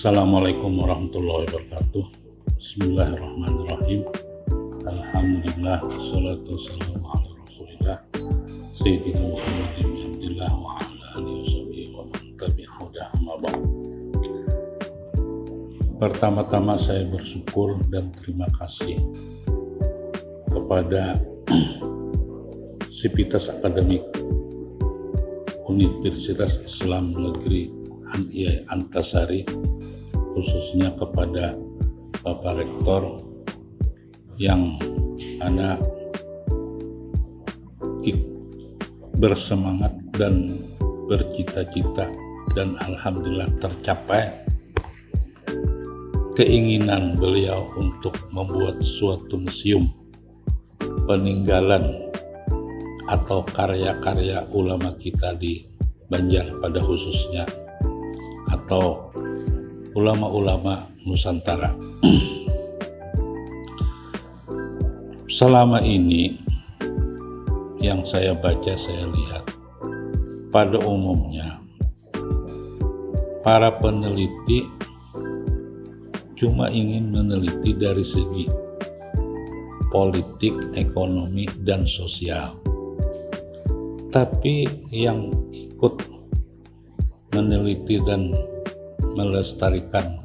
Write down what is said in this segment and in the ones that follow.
Assalamualaikum warahmatullahi wabarakatuh. Bismillahirrahmanirrahim. Alhamdulillah, wassalatu wassalamu ala rasulillah Sayyidina Muhammadin bin Abdillah wa ala alihi washabihi wa man tabi'ahu hudah amma ba'd. Pertama-tama saya bersyukur dan terima kasih kepada Sivitas Akademik Universitas Islam Negeri Antasari, khususnya kepada Bapak Rektor yang mana bersemangat dan bercita-cita dan alhamdulillah tercapai keinginan beliau untuk membuat suatu museum peninggalan atau karya-karya ulama kita di Banjar pada khususnya, atau ulama-ulama Nusantara. Selama ini yang saya baca, saya lihat pada umumnya para peneliti cuma ingin meneliti dari segi politik, ekonomi, dan sosial. Tapi yang ikut meneliti dan melestarikan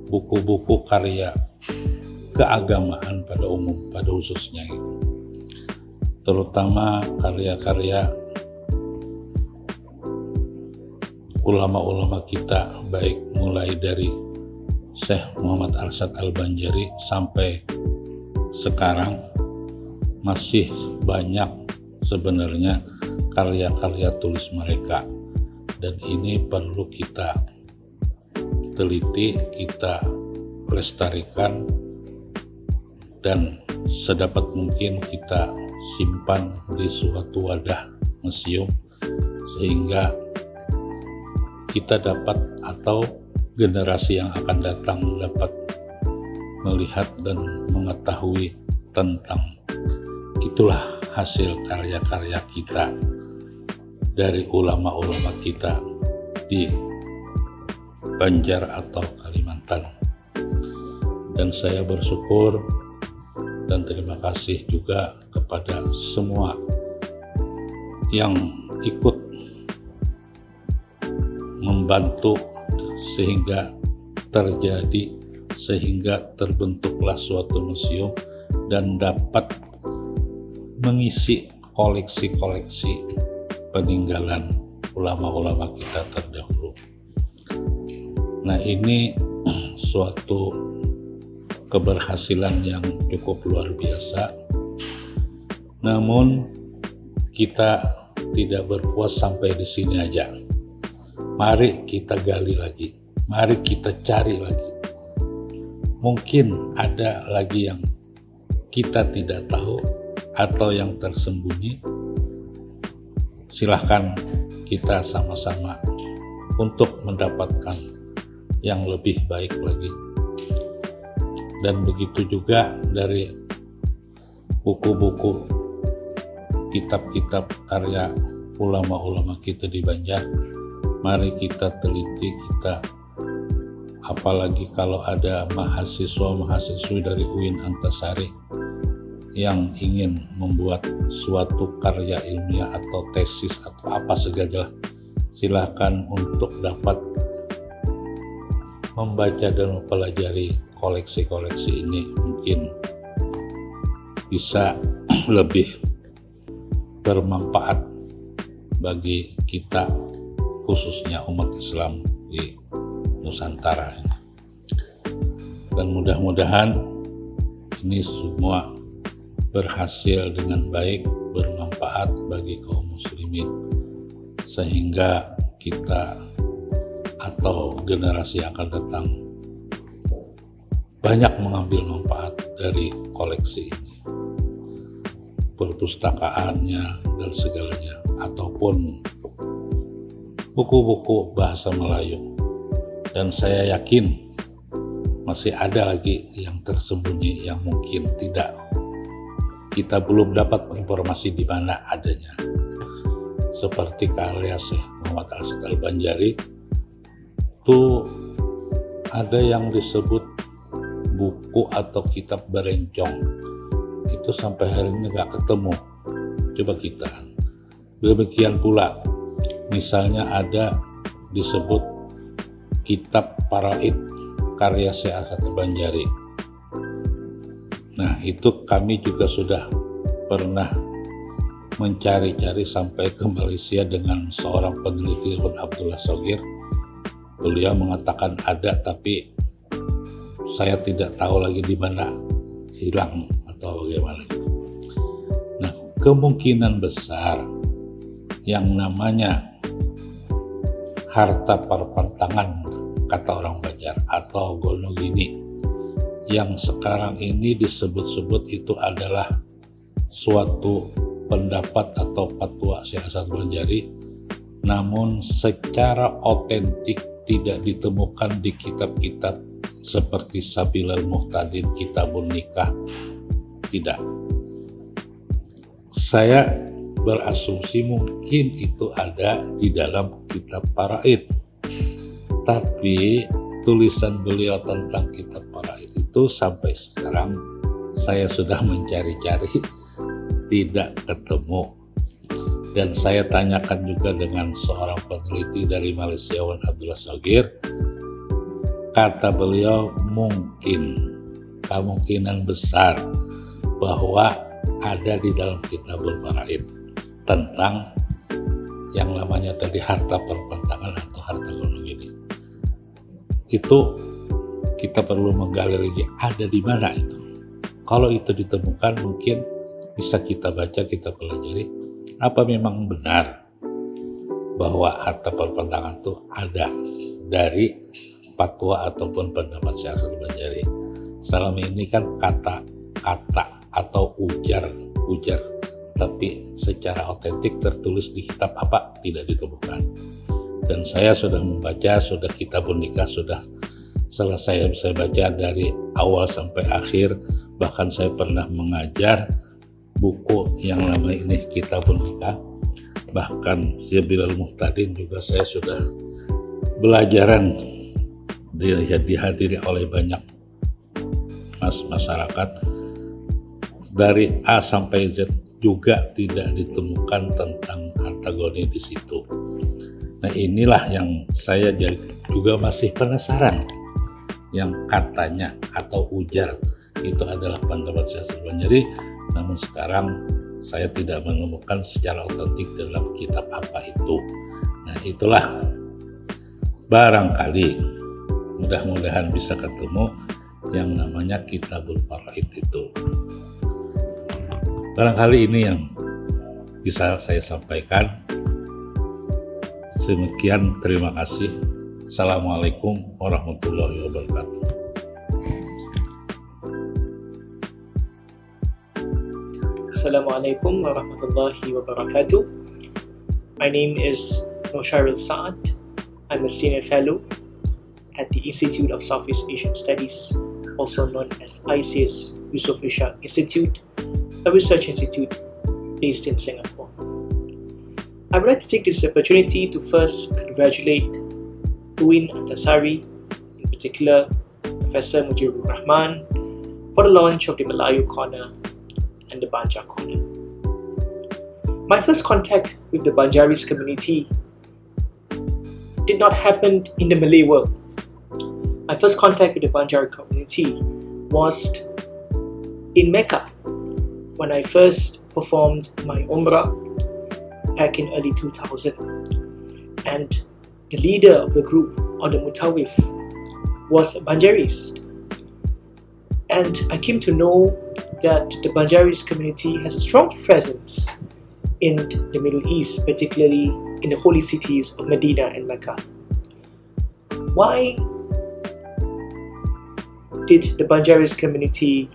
buku-buku karya keagamaan pada umum, pada khususnya itu, terutama karya-karya ulama-ulama kita, baik mulai dari Syekh Muhammad Arsyad Al-Banjari sampai sekarang masih banyak sebenarnya karya-karya tulis mereka, dan ini perlu kita teliti, kita lestarikan, dan sedapat mungkin kita simpan di suatu wadah museum sehingga kita dapat, atau generasi yang akan datang dapat melihat dan mengetahui tentang itulah hasil karya-karya kita dari ulama-ulama kita di Banjar atau Kalimantan. Dan saya bersyukur dan terima kasih juga kepada semua yang ikut membantu sehingga terbentuklah suatu museum dan dapat mengisi koleksi-koleksi peninggalan ulama-ulama kita terdahulu. Nah, ini suatu keberhasilan yang cukup luar biasa. Namun kita tidak berpuas sampai di sini aja. Mari kita gali lagi, mari kita cari lagi. Mungkin ada lagi yang kita tidak tahu atau yang tersembunyi. Silahkan kita sama-sama untuk mendapatkan yang lebih baik lagi. Dan begitu juga dari buku-buku, kitab-kitab karya ulama-ulama kita di Banjar. Mari kita teliti, kita apalagi kalau ada mahasiswa-mahasiswi dari UIN Antasari yang ingin membuat suatu karya ilmiah atau tesis atau apa sajalah, silakan untuk dapat membaca dan mempelajari koleksi-koleksi ini. Mungkin bisa lebih bermanfaat bagi kita, khususnya umat Islam di Nusantara. Dan mudah-mudahan ini semua berhasil dengan baik, bermanfaat bagi kaum muslimin, sehingga kita atau generasi yang akan datang banyak mengambil manfaat dari koleksi ini, perpustakaannya dan segalanya, ataupun buku-buku bahasa Melayu. Dan saya yakin masih ada lagi yang tersembunyi yang mungkin kita belum dapat informasi di mana adanya. Seperti karya Syekh Muhammad Arsyad Al-Banjari itu ada yang disebut buku atau kitab berencong. Itu sampai hari ini nggak ketemu. Coba kita. Demikian pula, misalnya ada disebut kitab Faraid karya Syekh Asad Banjari. Nah, itu kami juga sudah pernah mencari-cari sampai ke Malaysia dengan seorang peneliti Abdullah Shogir. Beliau mengatakan ada, tapi saya tidak tahu lagi di mana, hilang atau bagaimana gitu. Nah, kemungkinan besar yang namanya harta perpantangan, kata orang Banjar, atau Gonogini, yang sekarang ini disebut-sebut itu adalah suatu pendapat atau fatwa Syekh Asad Banjari, namun secara otentik tidak ditemukan di kitab-kitab seperti Sabilal Muhtadin, Kitabun Nikah. Tidak. Saya berasumsi mungkin itu ada di dalam kitab Faraid. Tapi tulisan beliau tentang kitab Faraid itu sampai sekarang saya sudah mencari-cari, tidak ketemu. Dan saya tanyakan juga dengan seorang peneliti dari Malaysia, Abdullah Shogir. Kata beliau, kemungkinan besar bahwa ada di dalam Kitabul Faraid tentang yang namanya tadi harta perpantangan atau harta gonogini. Itu kita perlu menggali lagi, ada di mana itu. Kalau itu ditemukan, mungkin bisa kita baca, kita pelajari. Apa memang benar bahwa harta perpantangan itu ada dari fatwa ataupun pendapat Syekh Asad Banjari? Selama ini kan kata-kata atau ujar, tapi secara otentik tertulis di kitab apa tidak ditemukan. Dan saya sudah membaca, sudah Kitabun Nikah sudah selesai saya baca dari awal sampai akhir, bahkan saya pernah mengajar buku yang namanya ini Kitabun Nikah, bahkan Sabilal Muhtadin juga saya sudah belajaran dihadiri oleh banyak masyarakat dari A sampai Z, juga tidak ditemukan tentang harta goni di situ. Nah, inilah yang saya juga masih penasaran, yang katanya atau ujar itu adalah pendapat Syekh Asad Banjari. Namun sekarang saya tidak menemukan secara otentik dalam kitab apa itu. Nah, itulah barangkali mudah-mudahan bisa ketemu yang namanya Kitabul Faraid itu. Barangkali ini yang bisa saya sampaikan. Demikian, terima kasih. Assalamualaikum warahmatullahi wabarakatuh. Assalamualaikum warahmatullahi wabarakatuh. My name is Noshairul Saad. I'm a senior fellow at the Institute of Southeast Asian Studies, also known as ISIS Yusof Ishak Institute, a research institute based in Singapore. I would like to take this opportunity to first congratulate Uin Antasari, in particular Professor Mujibur Rahman, for the launch of the Melayu Corner and the Banjar Corner. My first contact with the Banjaris community did not happen in the Malay world. My first contact with the Banjari community was in Mecca when I first performed my Umrah back in early 2000, and the leader of the group, or the Mutawif, was Banjaris. And I came to know that the Banjaris community has a strong presence in the Middle East, particularly in the holy cities of Medina and Mecca. Why did the Banjaris community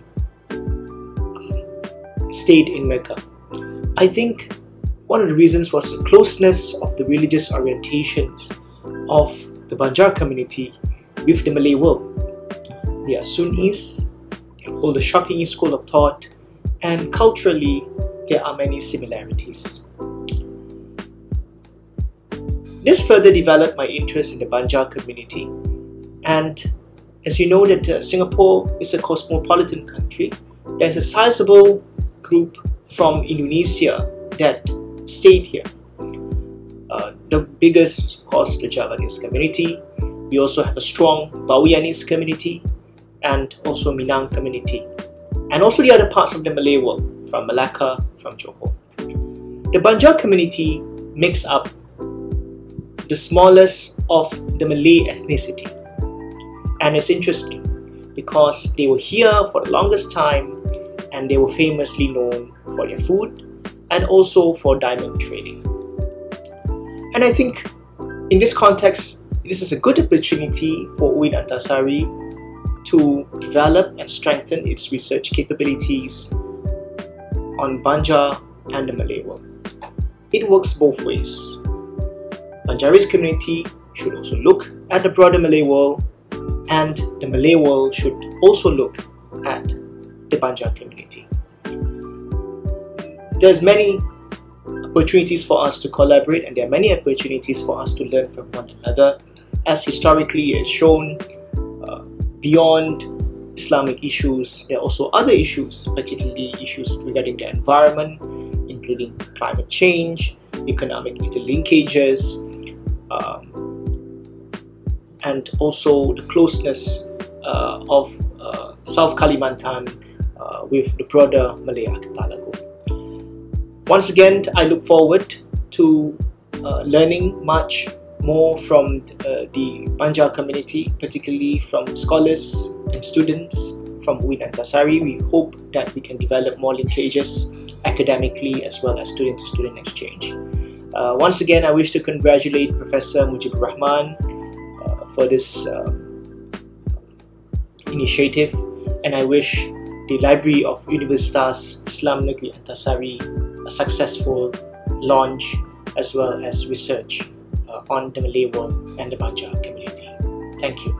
stayed in Mecca? I think one of the reasons was the closeness of the religious orientations of the Banjar community with the Malay world. They are Sunnis, they hold the Shafi'i school of thought, and culturally there are many similarities. This further developed my interest in the Banjar community, and as you know that Singapore is a cosmopolitan country, there's a sizable group from Indonesia that stayed here. The biggest, of course, the Javanese community. We also have a strong Baweanese community and also Minang community. And also the other parts of the Malay world, from Malacca, from Johor. The Banjar community makes up the smallest of the Malay ethnicity. And it's interesting because they were here for the longest time and they were famously known for their food and also for diamond trading. And I think in this context, this is a good opportunity for UIN Antasari to develop and strengthen its research capabilities on Banjar and the Malay world. It works both ways. Banjaris community should also look at the broader Malay world, and the Malay world should also look at the Banjar community. There's many opportunities for us to collaborate, and there are many opportunities for us to learn from one another, as historically is shown. Beyond Islamic issues, there are also other issues, particularly issues regarding the environment, including climate change, economic interlinkages, and also the closeness of South Kalimantan with the broader Malay archipelago. Once again, I look forward to learning much more from the Banjar community, particularly from scholars and students from UIN Antasari. We hope that we can develop more linkages academically as well as student-to-student exchange. Once again, I wish to congratulate Professor Mujibur Rahman for this initiative, and I wish the Library of Universitas Islam Negeri Antasari a successful launch as well as research on the Malay world and the Banjar community. Thank you.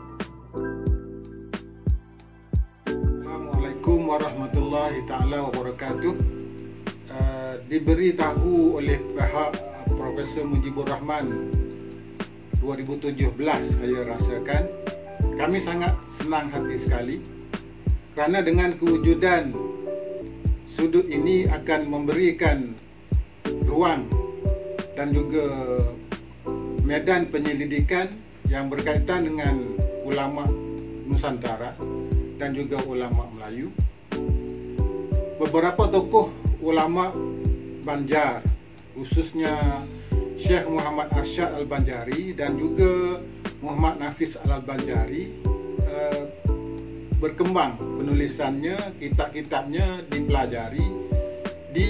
Assalamualaikum warahmatullahi taala wabarakatuh. Diberitahu oleh pihak Profesor Mujibur Rahman 2017, saya rasakan kami sangat senang hati sekali kerana dengan kewujudan sudut ini akan memberikan ruang dan juga medan penyelidikan yang berkaitan dengan ulama Nusantara dan juga ulama Melayu. Beberapa tokoh ulama Banjar, khususnya Syekh Muhammad Arsyad Al-Banjari dan juga Muhammad Nafis Al-Banjari, berkembang penulisannya, kitab-kitabnya dipelajari di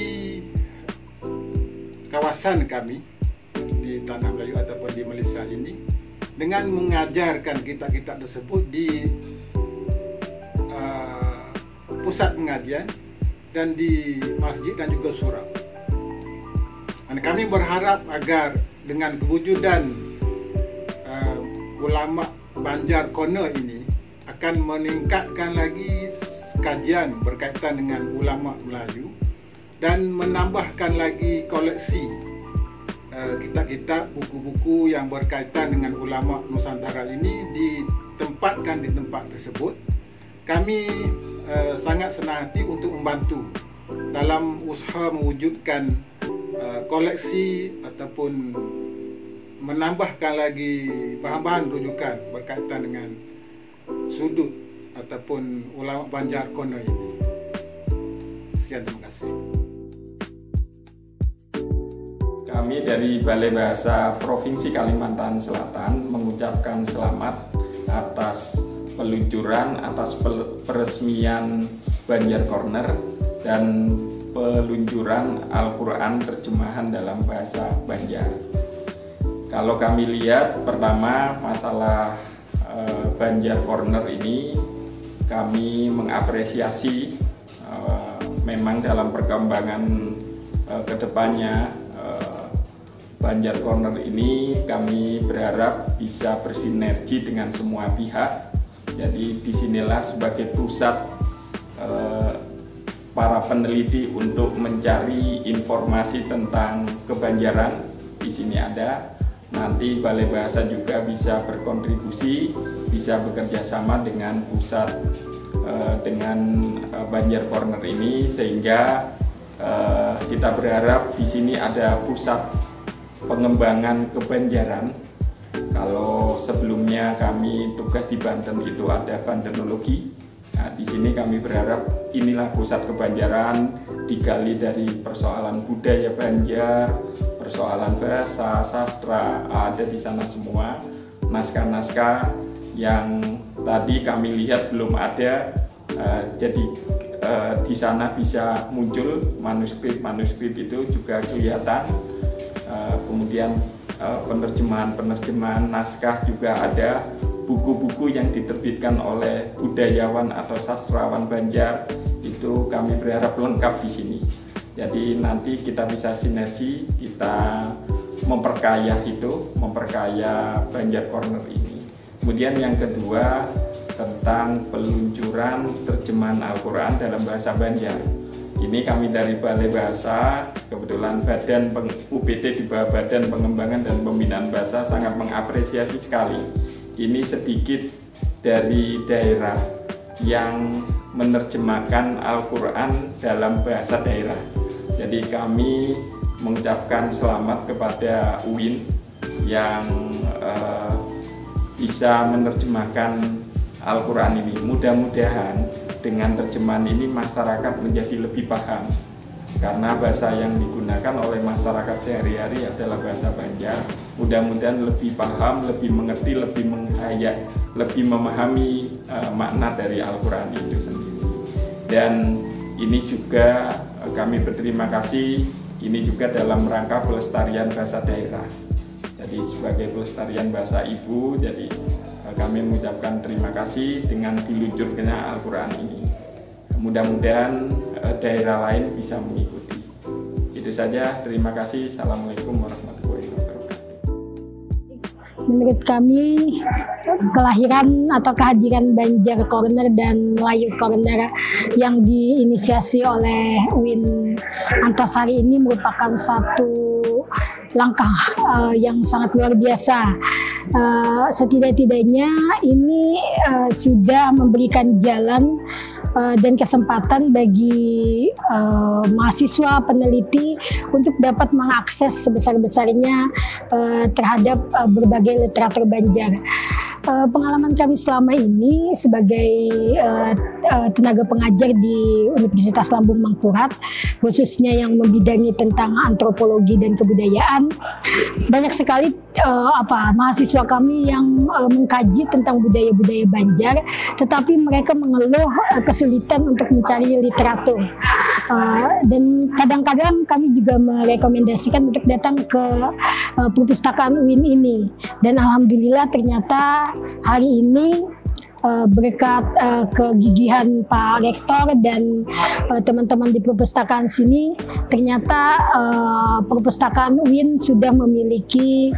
kawasan kami di Tanah Melayu ataupun di Malaysia ini, dengan mengajarkan kitab-kitab tersebut di pusat pengajian dan di masjid dan juga surau. Dan kami berharap agar dengan kewujudan ulama Banjar Corner ini akan meningkatkan lagi kajian berkaitan dengan ulama Melayu dan menambahkan lagi koleksi kitab-kitab, buku-buku yang berkaitan dengan ulama Nusantara ini ditempatkan di tempat tersebut. Kami sangat senang hati untuk membantu dalam usaha mewujudkan koleksi ataupun menambahkan lagi bahan-bahan rujukan berkaitan dengan sudut ataupun ulama Banjar Corner ini. Sekian, terima kasih. Kami dari Balai Bahasa Provinsi Kalimantan Selatan mengucapkan selamat atas peluncuran, atas peresmian Banjar Corner dan peluncuran Al-Quran terjemahan dalam bahasa Banjar. Kalau kami lihat, pertama masalah Banjar Corner ini kami mengapresiasi, memang dalam perkembangan kedepannya Banjar Corner ini kami berharap bisa bersinergi dengan semua pihak. Jadi disinilah sebagai pusat para peneliti untuk mencari informasi tentang kebanjaran. Di sini ada, nanti Balai Bahasa juga bisa berkontribusi, bisa bekerja sama dengan pusat dengan Banjar Corner ini, sehingga kita berharap di sini ada pusat pengembangan kebanjaran. Kalau sebelumnya kami tugas di Banten itu ada Bantenologi, nah, di sini kami berharap inilah pusat kebanjaran, digali dari persoalan budaya Banjar, persoalan bahasa, sastra, ada di sana semua. Naskah-naskah yang tadi kami lihat belum ada, jadi di sana bisa muncul manuskrip itu juga kelihatan. Kemudian penerjemahan naskah juga ada, buku-buku yang diterbitkan oleh budayawan atau sastrawan Banjar itu kami berharap lengkap di sini. Jadi nanti kita bisa sinergi, kita memperkaya Banjar Corner ini. Kemudian yang kedua tentang peluncuran terjemahan Al-Quran dalam bahasa Banjar. Ini kami dari Balai Bahasa, kebetulan UPT di bawah Badan Pengembangan dan Pembinaan Bahasa sangat mengapresiasi sekali. Ini sedikit dari daerah yang menerjemahkan Al-Quran dalam bahasa daerah. Jadi kami mengucapkan selamat kepada UIN yang bisa menerjemahkan Al-Quran ini. Mudah-mudahan dengan terjemahan ini masyarakat menjadi lebih paham, karena bahasa yang digunakan oleh masyarakat sehari-hari adalah bahasa Banjar. Mudah-mudahan lebih paham, lebih mengerti, lebih menghayat, lebih memahami makna dari Al-Quran itu sendiri. Dan ini juga kami berterima kasih, ini juga dalam rangka pelestarian bahasa daerah. Jadi sebagai pelestarian bahasa ibu, jadi kami mengucapkan terima kasih dengan diluncurkannya Al-Quran ini. Mudah-mudahan daerah lain bisa mengikuti. Itu saja, terima kasih. Assalamualaikum warahmatullahi wabarakatuh. Menurut kami, kelahiran atau kehadiran Banjar Corner dan Melayu Corner yang diinisiasi oleh UIN Antasari ini merupakan satu langkah yang sangat luar biasa. Setidak-tidaknya ini sudah memberikan jalan dan kesempatan bagi mahasiswa peneliti untuk dapat mengakses sebesar-besarnya terhadap berbagai literatur Banjar. Pengalaman kami selama ini sebagai tenaga pengajar di Universitas Lambung Mangkurat, khususnya yang membidangi tentang antropologi dan kebudayaan, banyak sekali mahasiswa kami yang mengkaji tentang budaya-budaya Banjar, tetapi mereka mengeluh kesulitan untuk mencari literatur. Dan kadang-kadang kami juga merekomendasikan untuk datang ke perpustakaan UIN ini, dan alhamdulillah ternyata hari ini berkat kegigihan Pak Rektor dan teman-teman di perpustakaan sini, ternyata perpustakaan UIN sudah memiliki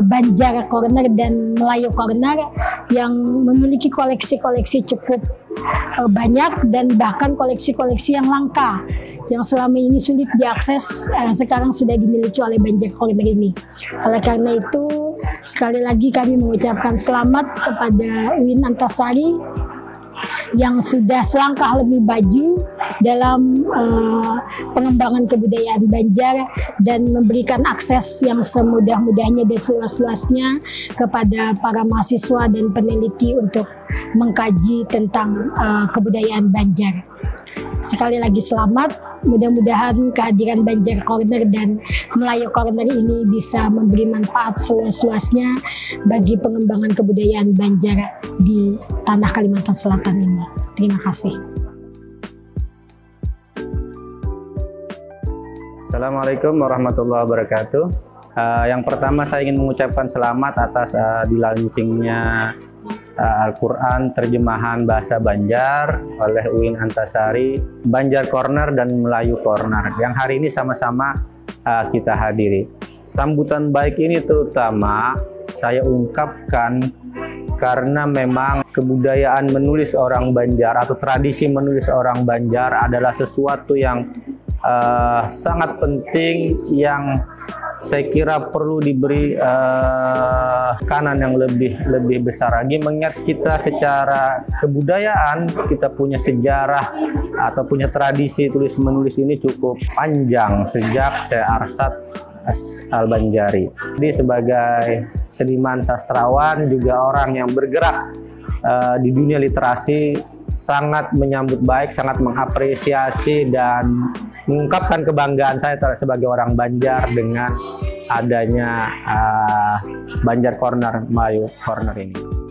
Banjar Corner dan Melayu Corner yang memiliki koleksi-koleksi cukup banyak, dan bahkan koleksi-koleksi yang langka yang selama ini sulit diakses, sekarang sudah dimiliki oleh Banjar Corner ini. Oleh karena itu, sekali lagi kami mengucapkan selamat kepada UIN Antasari yang sudah selangkah lebih maju dalam pengembangan kebudayaan Banjar dan memberikan akses yang semudah-mudahnya dan seluas-luasnya kepada para mahasiswa dan peneliti untuk mengkaji tentang kebudayaan Banjar. Sekali lagi selamat. Mudah-mudahan kehadiran Banjar Corner dan Melayu Corner ini bisa memberi manfaat seluas-luasnya bagi pengembangan kebudayaan Banjar di tanah Kalimantan Selatan ini. Terima kasih. Assalamualaikum warahmatullahi wabarakatuh. Yang pertama saya ingin mengucapkan selamat atas dilaunchingnya Al-Quran terjemahan bahasa Banjar oleh UIN Antasari, Banjar Corner dan Melayu Corner yang hari ini sama-sama kita hadiri. Sambutan baik ini terutama saya ungkapkan karena memang kebudayaan menulis orang Banjar atau tradisi menulis orang Banjar adalah sesuatu yang sangat penting, yang saya kira perlu diberi kanan yang lebih besar lagi, mengingat kita secara kebudayaan kita punya sejarah atau punya tradisi tulis menulis ini cukup panjang sejak Syekh Arsyad Al-Banjari. Jadi sebagai seniman sastrawan juga orang yang bergerak di dunia literasi, sangat menyambut baik, sangat mengapresiasi dan mengungkapkan kebanggaan saya sebagai orang Banjar dengan adanya Banjar Corner, Melayu Corner ini.